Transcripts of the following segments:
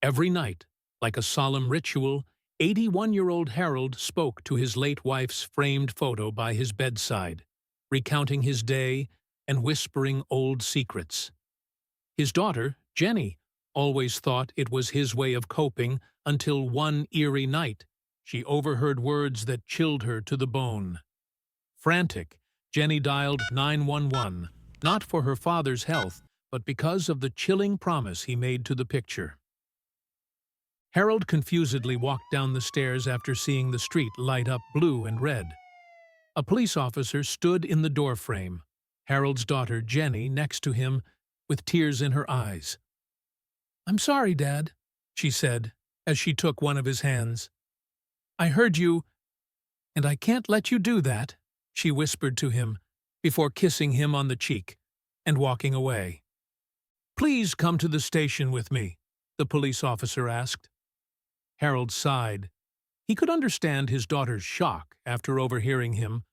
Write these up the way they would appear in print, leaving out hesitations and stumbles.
Every night, like a solemn ritual, 81-year-old Harold spoke to his late wife's framed photo by his bedside, recounting his day and whispering old secrets. His daughter, Jenny, always thought it was his way of coping until one eerie night she overheard words that chilled her to the bone. Frantic, Jenny dialed 911, not for her father's health, but because of the chilling promise he made to the picture. Harold confusedly walked down the stairs after seeing the street light up blue and red. A police officer stood in the doorframe, Harold's daughter, Jenny, next to him, with tears in her eyes. "I'm sorry, Dad," she said, as she took one of his hands. "I heard you, and I can't let you do that," she whispered to him, before kissing him on the cheek and walking away. "Please come to the station with me," the police officer asked. Harold sighed. He could understand his daughter's shock after overhearing him,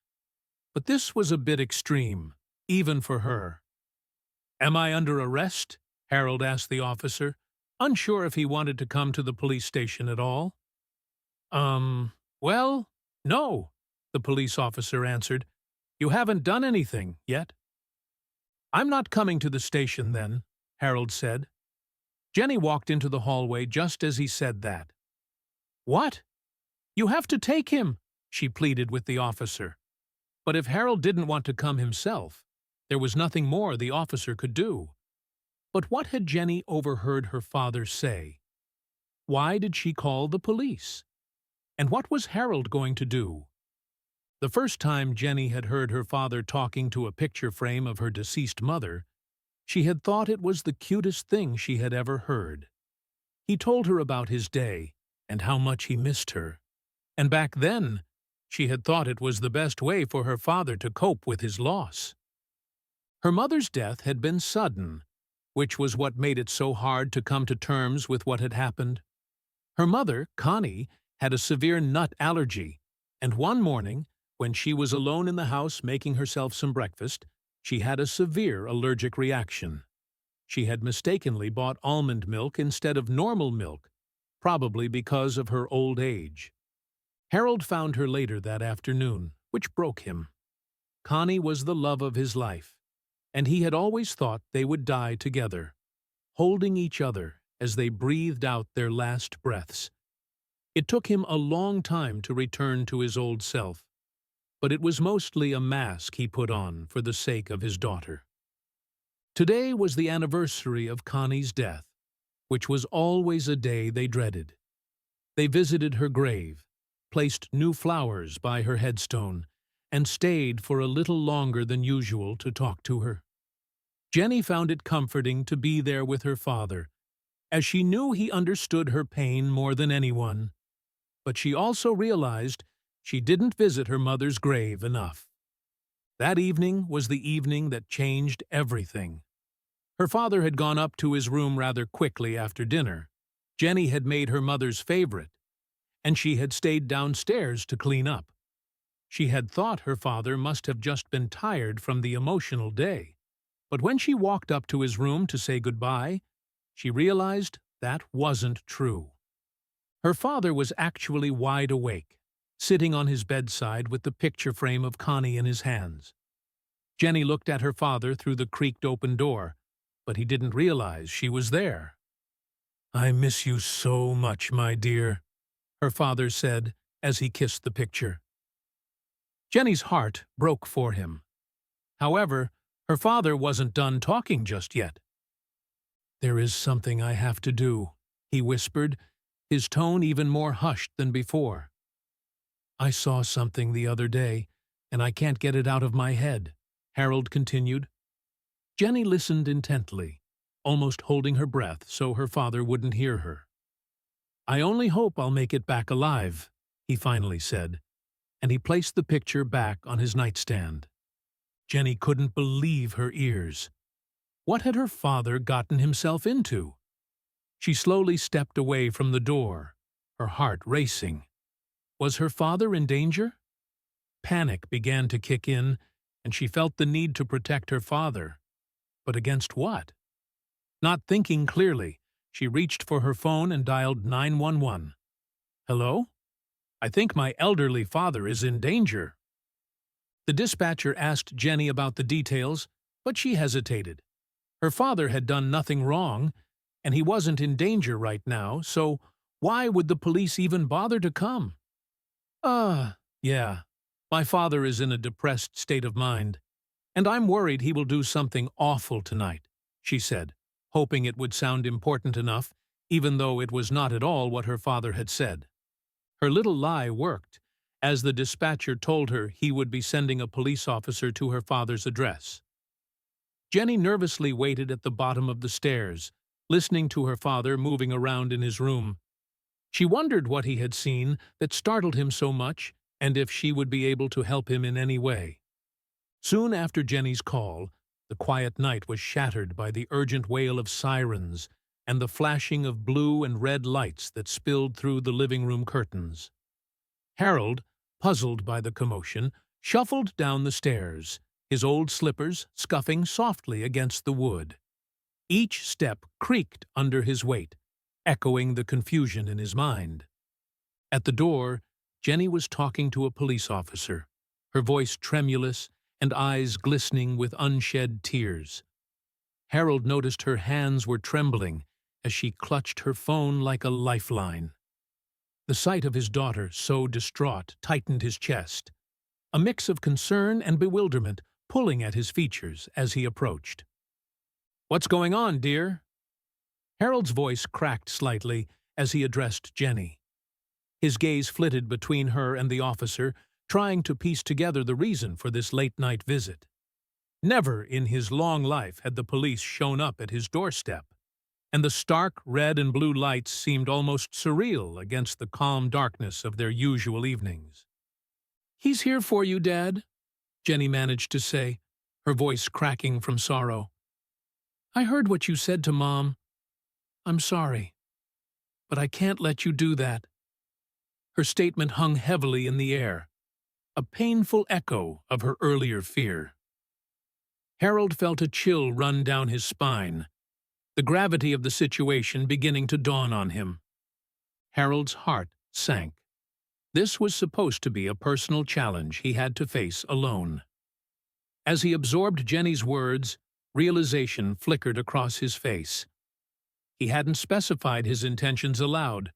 but this was a bit extreme, even for her. "Am I under arrest?" Harold asked the officer, unsure if he wanted to come to the police station at all. Well, no," the police officer answered. "You haven't done anything yet." "I'm not coming to the station then," Harold said. Jenny walked into the hallway just as he said that. "What? You have to take him," she pleaded with the officer. But if Harold didn't want to come himself, there was nothing more the officer could do. But what had Jenny overheard her father say? Why did she call the police? And what was Harold going to do? The first time Jenny had heard her father talking to a picture frame of her deceased mother, she had thought it was the cutest thing she had ever heard. He told her about his day and how much he missed her. And back then, she had thought it was the best way for her father to cope with his loss. Her mother's death had been sudden, which was what made it so hard to come to terms with what had happened. Her mother, Connie, had a severe nut allergy, and one morning, when she was alone in the house making herself some breakfast, she had a severe allergic reaction. She had mistakenly bought almond milk instead of normal milk, probably because of her old age. Harold found her later that afternoon, which broke him. Connie was the love of his life, and he had always thought they would die together, holding each other as they breathed out their last breaths. It took him a long time to return to his old self, but it was mostly a mask he put on for the sake of his daughter. Today was the anniversary of Connie's death, which was always a day they dreaded. They visited her grave, placed new flowers by her headstone, and stayed for a little longer than usual to talk to her. Jenny found it comforting to be there with her father, as she knew he understood her pain more than anyone. But she also realized she didn't visit her mother's grave enough. That evening was the evening that changed everything. Her father had gone up to his room rather quickly after dinner. Jenny had made her mother's favorite, and she had stayed downstairs to clean up. She had thought her father must have just been tired from the emotional day, but when she walked up to his room to say goodbye, she realized that wasn't true. Her father was actually wide awake, sitting on his bedside with the picture frame of Connie in his hands. Jenny looked at her father through the creaked open door, but he didn't realize she was there. "I miss you so much, my dear," her father said as he kissed the picture. Jenny's heart broke for him. However, her father wasn't done talking just yet. "There is something I have to do," he whispered, his tone even more hushed than before. "I saw something the other day, and I can't get it out of my head," Harold continued. Jenny listened intently, almost holding her breath so her father wouldn't hear her. "I only hope I'll make it back alive," he finally said, and he placed the picture back on his nightstand. Jenny couldn't believe her ears. What had her father gotten himself into? She slowly stepped away from the door, her heart racing. Was her father in danger? Panic began to kick in, and she felt the need to protect her father. But against what? Not thinking clearly, She reached for her phone and dialed 911. "Hello? I think my elderly father is in danger." The dispatcher asked Jenny about the details, but she hesitated. Her father had done nothing wrong, and he wasn't in danger right now, so why would the police even bother to come? Yeah, my father is in a depressed state of mind, and I'm worried he will do something awful tonight," she said, hoping it would sound important enough, even though it was not at all what her father had said. Her little lie worked, as the dispatcher told her he would be sending a police officer to her father's address. Jenny nervously waited at the bottom of the stairs, listening to her father moving around in his room. She wondered what he had seen that startled him so much, and if she would be able to help him in any way. Soon after Jenny's call, the quiet night was shattered by the urgent wail of sirens and the flashing of blue and red lights that spilled through the living room curtains. Harold, puzzled by the commotion, shuffled down the stairs, his old slippers scuffing softly against the wood. Each step creaked under his weight, echoing the confusion in his mind. At the door, Jenny was talking to a police officer, her voice tremulous and eyes glistening with unshed tears. Harold noticed her hands were trembling as she clutched her phone like a lifeline. The sight of his daughter, so distraught, tightened his chest, a mix of concern and bewilderment pulling at his features as he approached. "What's going on, dear?" Harold's voice cracked slightly as he addressed Jenny. His gaze flitted between her and the officer, trying to piece together the reason for this late-night visit. Never in his long life had the police shown up at his doorstep, and the stark red and blue lights seemed almost surreal against the calm darkness of their usual evenings. "He's here for you, Dad," Jenny managed to say, her voice cracking from sorrow. "I heard what you said to Mom. I'm sorry, but I can't let you do that." Her statement hung heavily in the air, a painful echo of her earlier fear. Harold felt a chill run down his spine, the gravity of the situation beginning to dawn on him. Harold's heart sank. This was supposed to be a personal challenge he had to face alone. As he absorbed Jenny's words, realization flickered across his face. He hadn't specified his intentions aloud,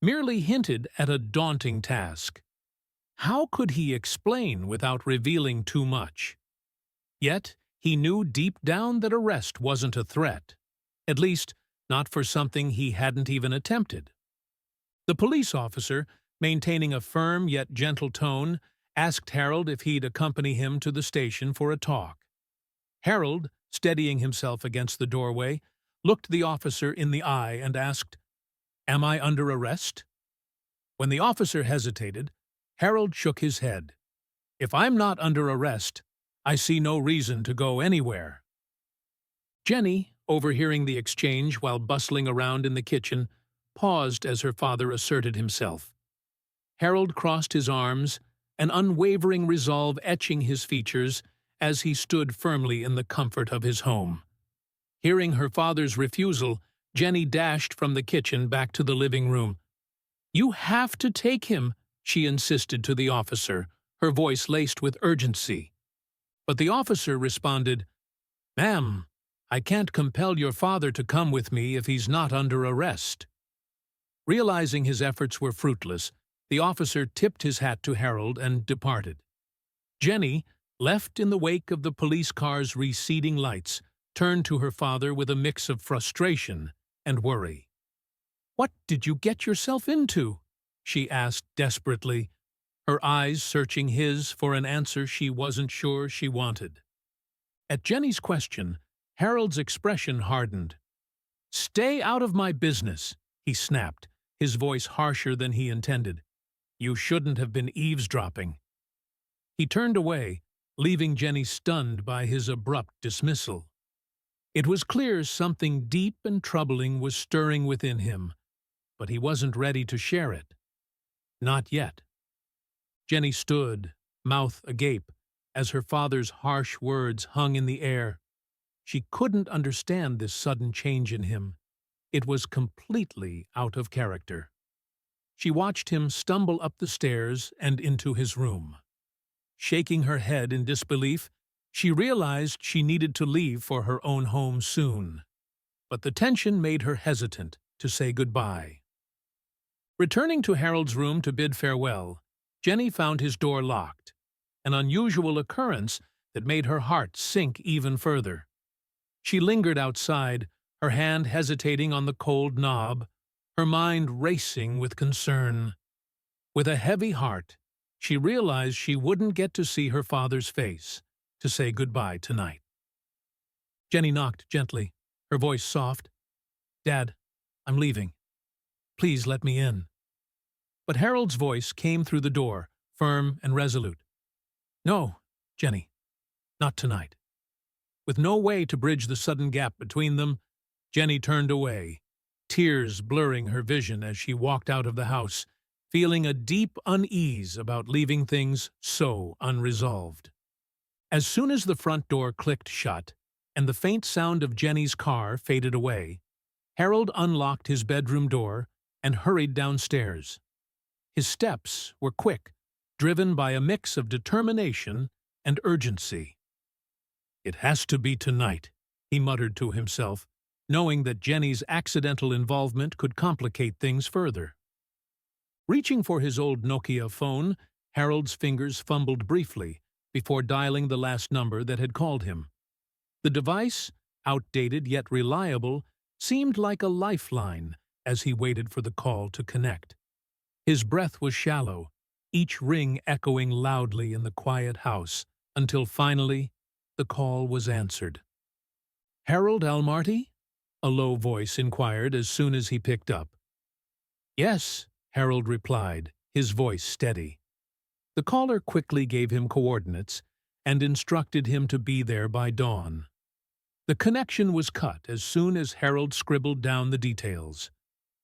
merely hinted at a daunting task. How could he explain without revealing too much? Yet, he knew deep down that arrest wasn't a threat, at least not for something he hadn't even attempted. The police officer, maintaining a firm yet gentle tone, asked Harold if he'd accompany him to the station for a talk. Harold, steadying himself against the doorway, looked the officer in the eye and asked, "Am I under arrest?" When the officer hesitated, Harold shook his head. "If I'm not under arrest, I see no reason to go anywhere." Jenny, overhearing the exchange while bustling around in the kitchen, paused as her father asserted himself. Harold crossed his arms, an unwavering resolve etching his features as he stood firmly in the comfort of his home. Hearing her father's refusal, Jenny dashed from the kitchen back to the living room. "You have to take him," she insisted to the officer, her voice laced with urgency. But the officer responded, "Ma'am, I can't compel your father to come with me if he's not under arrest." Realizing his efforts were fruitless, the officer tipped his hat to Harold and departed. Jenny, left in the wake of the police car's receding lights, turned to her father with a mix of frustration and worry. "What did you get yourself into?" she asked desperately, her eyes searching his for an answer she wasn't sure she wanted. At Jenny's question, Harold's expression hardened. "Stay out of my business," he snapped, his voice harsher than he intended. "You shouldn't have been eavesdropping." He turned away, leaving Jenny stunned by his abrupt dismissal. It was clear something deep and troubling was stirring within him, but he wasn't ready to share it. Not yet. Jenny stood, mouth agape, as her father's harsh words hung in the air. She couldn't understand this sudden change in him. It was completely out of character. She watched him stumble up the stairs and into his room. Shaking her head in disbelief, she realized she needed to leave for her own home soon. But the tension made her hesitant to say goodbye. Returning to Harold's room to bid farewell, Jenny found his door locked, an unusual occurrence that made her heart sink even further. She lingered outside, her hand hesitating on the cold knob, her mind racing with concern. With a heavy heart, she realized she wouldn't get to see her father's face to say goodbye tonight. Jenny knocked gently, her voice soft. "Dad, I'm leaving. Please let me in." But Harold's voice came through the door, firm and resolute. "No, Jenny, not tonight." With no way to bridge the sudden gap between them, Jenny turned away, tears blurring her vision as she walked out of the house, feeling a deep unease about leaving things so unresolved. As soon as the front door clicked shut and the faint sound of Jenny's car faded away, Harold unlocked his bedroom door and hurried downstairs. His steps were quick, driven by a mix of determination and urgency. "It has to be tonight," he muttered to himself, knowing that Jenny's accidental involvement could complicate things further. Reaching for his old Nokia phone, Harold's fingers fumbled briefly before dialing the last number that had called him. The device, outdated yet reliable, seemed like a lifeline as he waited for the call to connect. His breath was shallow, each ring echoing loudly in the quiet house, until finally the call was answered. "Harold Almarty?" a low voice inquired as soon as he picked up. "Yes," Harold replied, his voice steady. The caller quickly gave him coordinates and instructed him to be there by dawn. The connection was cut as soon as Harold scribbled down the details.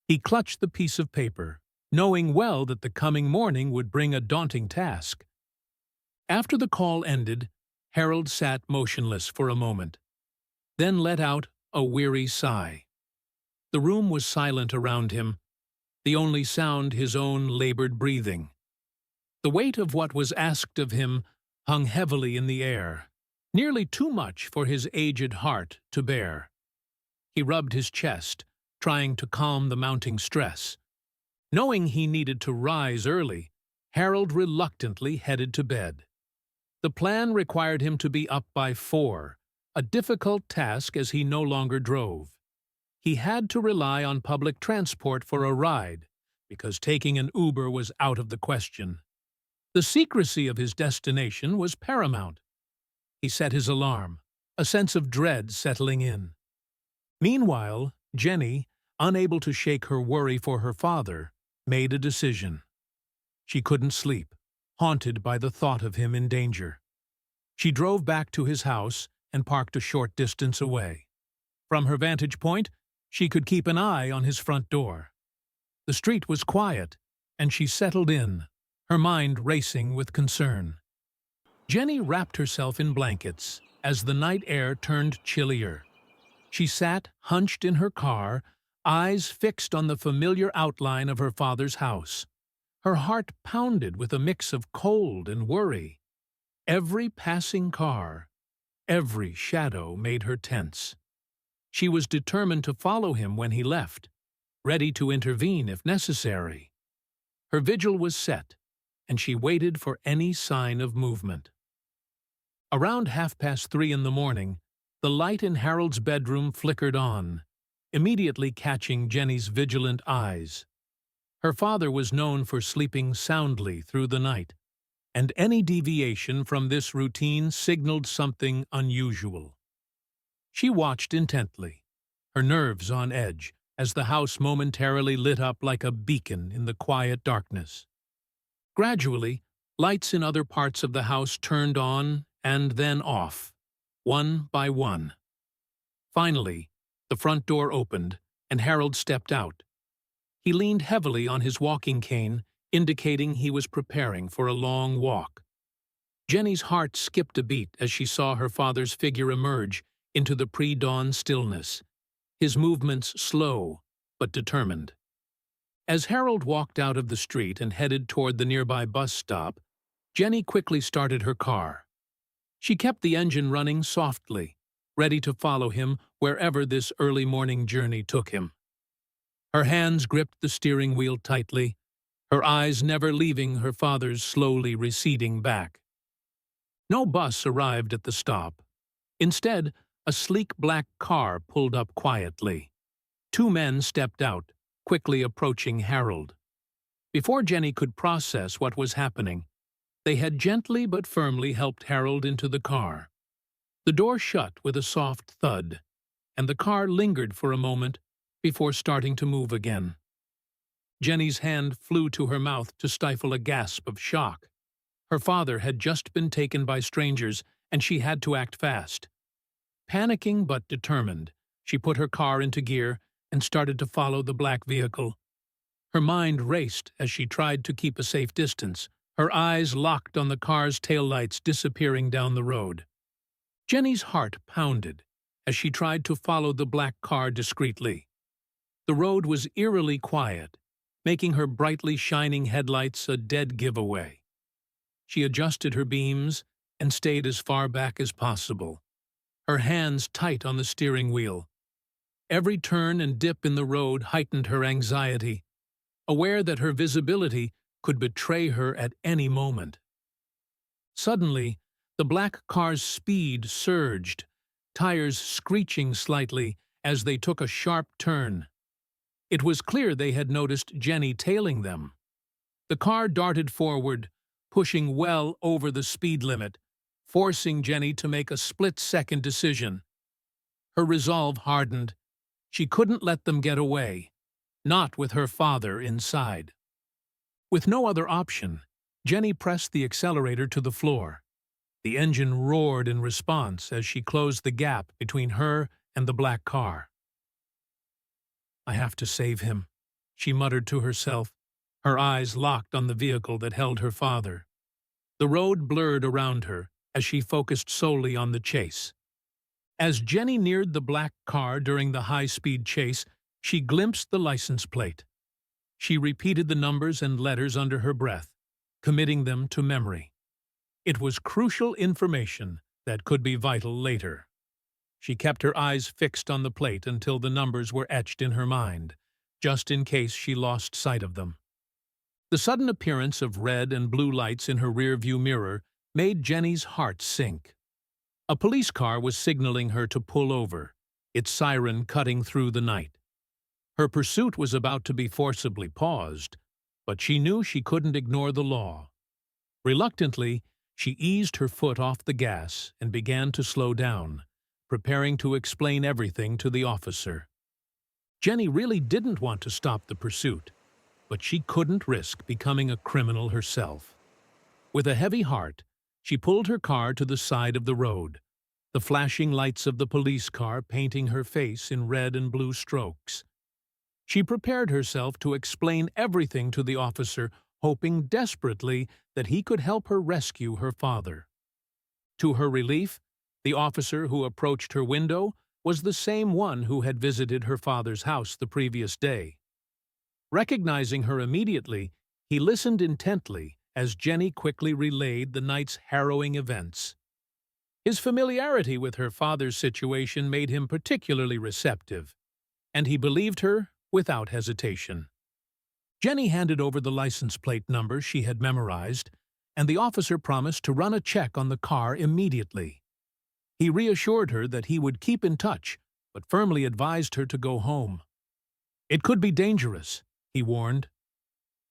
He clutched the piece of paper, knowing well that the coming morning would bring a daunting task. After the call ended, Harold sat motionless for a moment, then let out a weary sigh. The room was silent around him, the only sound his own labored breathing. The weight of what was asked of him hung heavily in the air, nearly too much for his aged heart to bear. He rubbed his chest, trying to calm the mounting stress. Knowing he needed to rise early, Harold reluctantly headed to bed. The plan required him to be up by 4, a difficult task as he no longer drove. He had to rely on public transport for a ride, because taking an Uber was out of the question. The secrecy of his destination was paramount. He set his alarm, a sense of dread settling in. Meanwhile, Jenny, unable to shake her worry for her father, made a decision. She couldn't sleep, haunted by the thought of him in danger. She drove back to his house and parked a short distance away. From her vantage point, she could keep an eye on his front door. The street was quiet, and she settled in, her mind racing with concern. Jenny wrapped herself in blankets as the night air turned chillier. She sat hunched in her car, eyes fixed on the familiar outline of her father's house. Her heart pounded with a mix of cold and worry. Every passing car, every shadow made her tense. She was determined to follow him when he left, ready to intervene if necessary. Her vigil was set, and she waited for any sign of movement. Around 3:30 in the morning, the light in Harold's bedroom flickered on, immediately catching Jenny's vigilant eyes. Her father was known for sleeping soundly through the night, and any deviation from this routine signaled something unusual. She watched intently, her nerves on edge, as the house momentarily lit up like a beacon in the quiet darkness. Gradually, lights in other parts of the house turned on and then off, one by one. Finally, the front door opened, and Harold stepped out. He leaned heavily on his walking cane, indicating he was preparing for a long walk. Jenny's heart skipped a beat as she saw her father's figure emerge into the pre-dawn stillness, his movements slow but determined. As Harold walked out of the street and headed toward the nearby bus stop, Jenny quickly started her car. She kept the engine running softly, ready to follow him wherever this early morning journey took him. Her hands gripped the steering wheel tightly, her eyes never leaving her father's slowly receding back. No bus arrived at the stop. Instead, a sleek black car pulled up quietly. Two men stepped out, quickly approaching Harold. Before Jenny could process what was happening, they had gently but firmly helped Harold into the car. The door shut with a soft thud, and the car lingered for a moment before starting to move again. Jenny's hand flew to her mouth to stifle a gasp of shock. Her father had just been taken by strangers, and she had to act fast. Panicking but determined, she put her car into gear and started to follow the black vehicle. Her mind raced as she tried to keep a safe distance, her eyes locked on the car's taillights disappearing down the road. Jenny's heart pounded as she tried to follow the black car discreetly. The road was eerily quiet, making her brightly shining headlights a dead giveaway. She adjusted her beams and stayed as far back as possible, her hands tight on the steering wheel. Every turn and dip in the road heightened her anxiety, aware that her visibility could betray her at any moment. Suddenly, the black car's speed surged, tires screeching slightly as they took a sharp turn. It was clear they had noticed Jenny tailing them. The car darted forward, pushing well over the speed limit, forcing Jenny to make a split-second decision. Her resolve hardened. She couldn't let them get away, not with her father inside. With no other option, Jenny pressed the accelerator to the floor. The engine roared in response as she closed the gap between her and the black car. "I have to save him," she muttered to herself, her eyes locked on the vehicle that held her father. The road blurred around her as she focused solely on the chase. As Jenny neared the black car during the high-speed chase, she glimpsed the license plate. She repeated the numbers and letters under her breath, committing them to memory. It was crucial information that could be vital later. She kept her eyes fixed on the plate until the numbers were etched in her mind, just in case she lost sight of them. The sudden appearance of red and blue lights in her rearview mirror made Jenny's heart sink. A police car was signaling her to pull over, its siren cutting through the night. Her pursuit was about to be forcibly paused, but she knew she couldn't ignore the law. Reluctantly, she eased her foot off the gas and began to slow down, preparing to explain everything to the officer. Jenny really didn't want to stop the pursuit, but she couldn't risk becoming a criminal herself. With a heavy heart, she pulled her car to the side of the road, the flashing lights of the police car painting her face in red and blue strokes. She prepared herself to explain everything to the officer, hoping desperately that he could help her rescue her father. To her relief, the officer who approached her window was the same one who had visited her father's house the previous day. Recognizing her immediately, he listened intently as Jenny quickly relayed the night's harrowing events. His familiarity with her father's situation made him particularly receptive, and he believed her without hesitation. Jenny handed over the license plate number she had memorized, and the officer promised to run a check on the car immediately. He reassured her that he would keep in touch, but firmly advised her to go home. "It could be dangerous," he warned.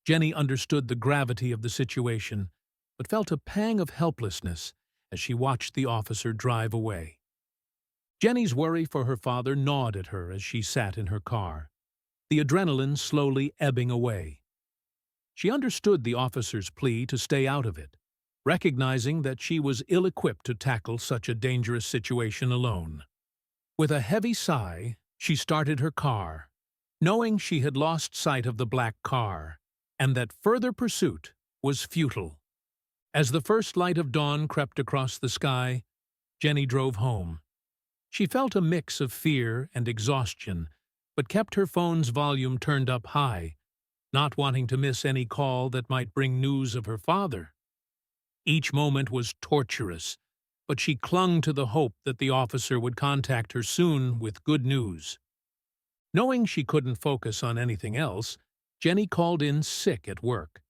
Jenny understood the gravity of the situation, but felt a pang of helplessness as she watched the officer drive away. Jenny's worry for her father gnawed at her as she sat in her car, the adrenaline slowly ebbing away. She understood the officer's plea to stay out of it, recognizing that she was ill-equipped to tackle such a dangerous situation alone. With a heavy sigh, she started her car, knowing she had lost sight of the black car, and that further pursuit was futile. As the first light of dawn crept across the sky, Jenny drove home. She felt a mix of fear and exhaustion, but kept her phone's volume turned up high, not wanting to miss any call that might bring news of her father. Each moment was torturous, but she clung to the hope that the officer would contact her soon with good news. Knowing she couldn't focus on anything else, Jenny called in sick at work.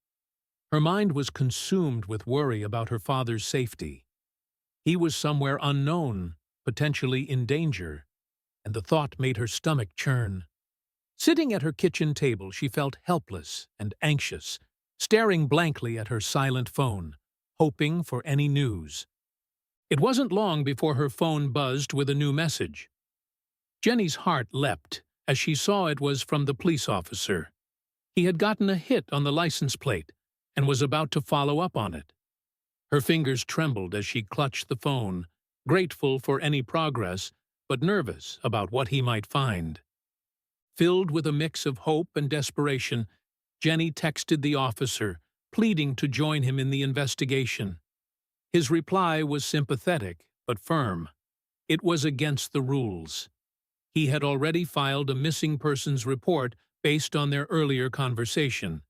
Her mind was consumed with worry about her father's safety. He was somewhere unknown, potentially in danger, and the thought made her stomach churn. Sitting at her kitchen table, she felt helpless and anxious, staring blankly at her silent phone, hoping for any news. It wasn't long before her phone buzzed with a new message. Jenny's heart leapt as she saw it was from the police officer. He had gotten a hit on the license plate and was about to follow up on it. Her fingers trembled as she clutched the phone, grateful for any progress, but nervous about what he might find. Filled with a mix of hope and desperation, Jenny texted the officer, pleading to join him in the investigation. His reply was sympathetic but firm. It was against the rules. He had already filed a missing persons report based on their earlier conversation,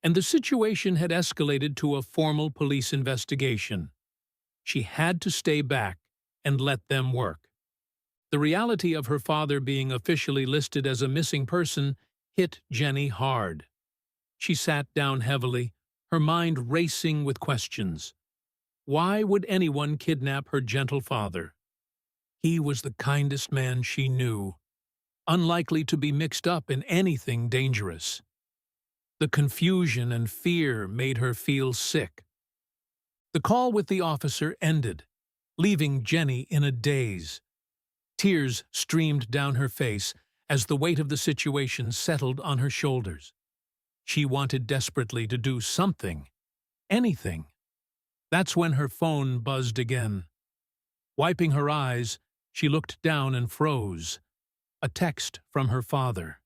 and the situation had escalated to a formal police investigation. She had to stay back and let them work. The reality of her father being officially listed as a missing person hit Jenny hard. She sat down heavily, her mind racing with questions. Why would anyone kidnap her gentle father? He was the kindest man she knew, unlikely to be mixed up in anything dangerous. The confusion and fear made her feel sick. The call with the officer ended, leaving Jenny in a daze. Tears streamed down her face as the weight of the situation settled on her shoulders. She wanted desperately to do something, anything. That's when her phone buzzed again. Wiping her eyes, she looked down and froze. A text from her father.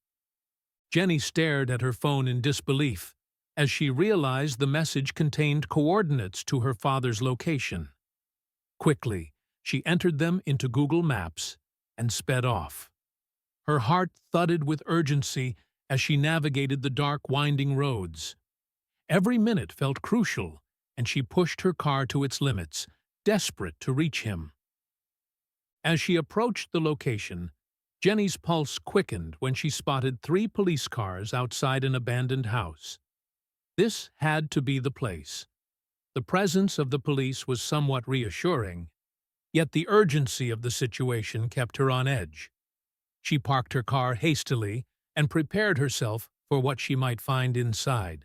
Jenny stared at her phone in disbelief as she realized the message contained coordinates to her father's location. Quickly, she entered them into Google Maps and sped off. Her heart thudded with urgency as she navigated the dark, winding roads. Every minute felt crucial, and she pushed her car to its limits, desperate to reach him. As she approached the location, Jenny's pulse quickened when she spotted 3 police cars outside an abandoned house. This had to be the place. The presence of the police was somewhat reassuring, yet the urgency of the situation kept her on edge. She parked her car hastily and prepared herself for what she might find inside.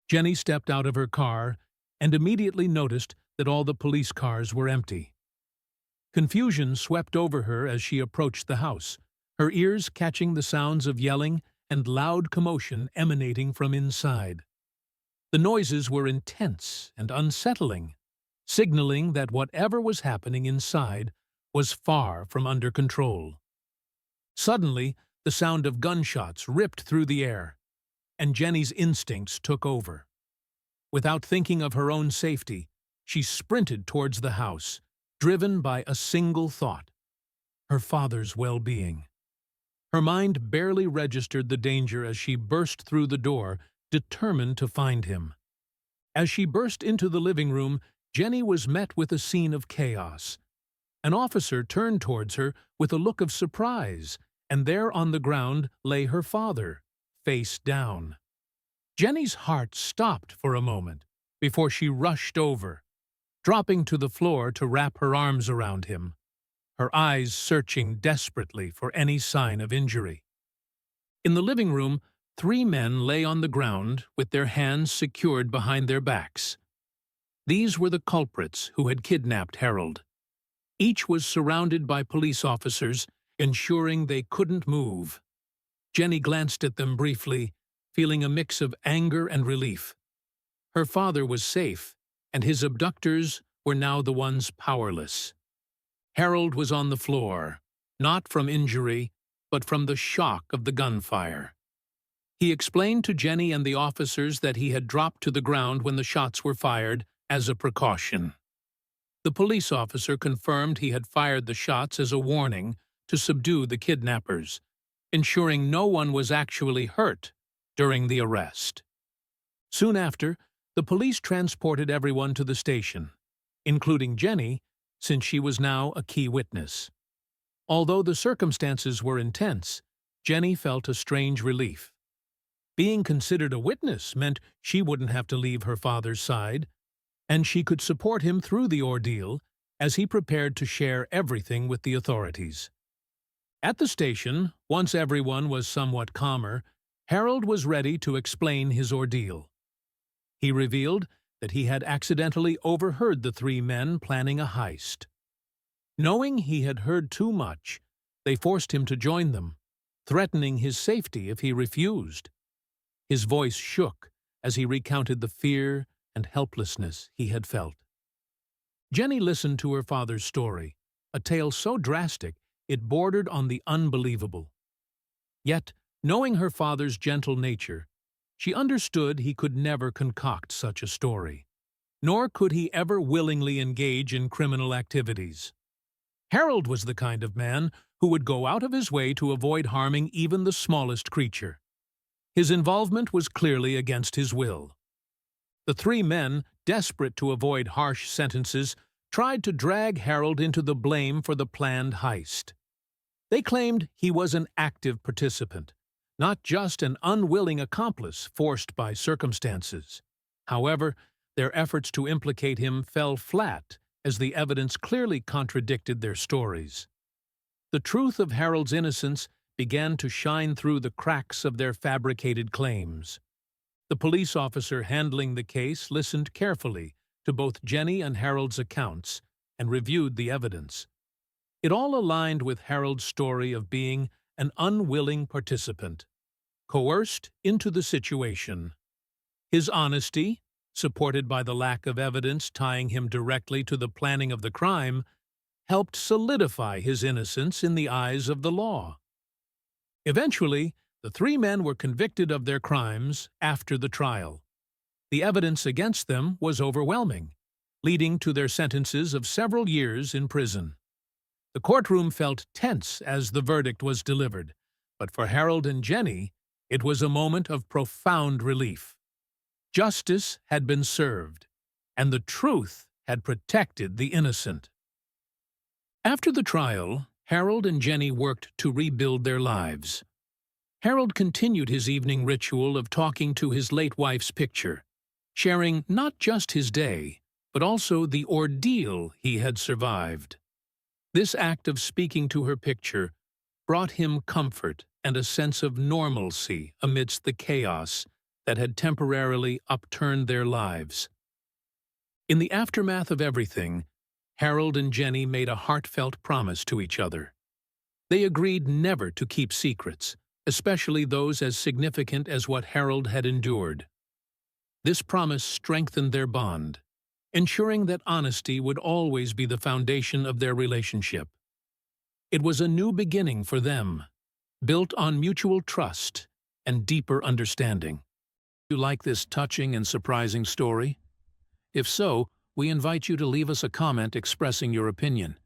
Jenny stepped out of her car and immediately noticed that all the police cars were empty. Confusion swept over her as she approached the house, her ears catching the sounds of yelling and loud commotion emanating from inside. The noises were intense and unsettling, signaling that whatever was happening inside was far from under control. Suddenly, the sound of gunshots ripped through the air, and Jenny's instincts took over. Without thinking of her own safety, she sprinted towards the house, driven by a single thought: her father's well-being. Her mind barely registered the danger as she burst through the door, determined to find him. As she burst into the living room, Jenny was met with a scene of chaos. An officer turned towards her with a look of surprise, and there on the ground lay her father, face down. Jenny's heart stopped for a moment before she rushed over, dropping to the floor to wrap her arms around him, her eyes searching desperately for any sign of injury. In the living room, 3 men lay on the ground with their hands secured behind their backs. These were the culprits who had kidnapped Harold. Each was surrounded by police officers, ensuring they couldn't move. Jenny glanced at them briefly, feeling a mix of anger and relief. Her father was safe, and his abductors were now the ones powerless. Harold was on the floor, not from injury, but from the shock of the gunfire. He explained to Jenny and the officers that he had dropped to the ground when the shots were fired as a precaution. The police officer confirmed he had fired the shots as a warning to subdue the kidnappers, ensuring no one was actually hurt during the arrest. Soon after, the police transported everyone to the station, including Jenny, since she was now a key witness. Although the circumstances were intense, Jenny felt a strange relief. Being considered a witness meant she wouldn't have to leave her father's side, and she could support him through the ordeal as he prepared to share everything with the authorities. At the station, once everyone was somewhat calmer, Harold was ready to explain his ordeal. He revealed that he had accidentally overheard the three men planning a heist. Knowing he had heard too much, they forced him to join them, threatening his safety if he refused. His voice shook as he recounted the fear and helplessness he had felt. Jenny listened to her father's story, a tale so drastic it bordered on the unbelievable. Yet, knowing her father's gentle nature, she understood he could never concoct such a story, nor could he ever willingly engage in criminal activities. Harold was the kind of man who would go out of his way to avoid harming even the smallest creature. His involvement was clearly against his will. The three men, desperate to avoid harsh sentences, tried to drag Harold into the blame for the planned heist. They claimed he was an active participant, not just an unwilling accomplice forced by circumstances. However, their efforts to implicate him fell flat as the evidence clearly contradicted their stories. The truth of Harold's innocence began to shine through the cracks of their fabricated claims. The police officer handling the case listened carefully to both Jenny and Harold's accounts and reviewed the evidence. It all aligned with Harold's story of being an unwilling participant, coerced into the situation. His honesty, supported by the lack of evidence tying him directly to the planning of the crime, helped solidify his innocence in the eyes of the law. Eventually, the three men were convicted of their crimes after the trial. The evidence against them was overwhelming, leading to their sentences of several years in prison. The courtroom felt tense as the verdict was delivered, but for Harold and Jenny, it was a moment of profound relief. Justice had been served, and the truth had protected the innocent. After the trial, Harold and Jenny worked to rebuild their lives. Harold continued his evening ritual of talking to his late wife's picture, sharing not just his day, but also the ordeal he had survived. This act of speaking to her picture brought him comfort and a sense of normalcy amidst the chaos that had temporarily upturned their lives. In the aftermath of everything, Harold and Jenny made a heartfelt promise to each other. They agreed never to keep secrets, especially those as significant as what Harold had endured. This promise strengthened their bond, ensuring that honesty would always be the foundation of their relationship. It was a new beginning for them, built on mutual trust and deeper understanding. Do you like this touching and surprising story? If so, we invite you to leave us a comment expressing your opinion.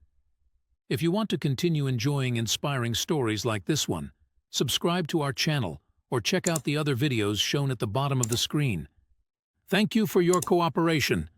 If you want to continue enjoying inspiring stories like this one, subscribe to our channel or check out the other videos shown at the bottom of the screen. Thank you for your cooperation.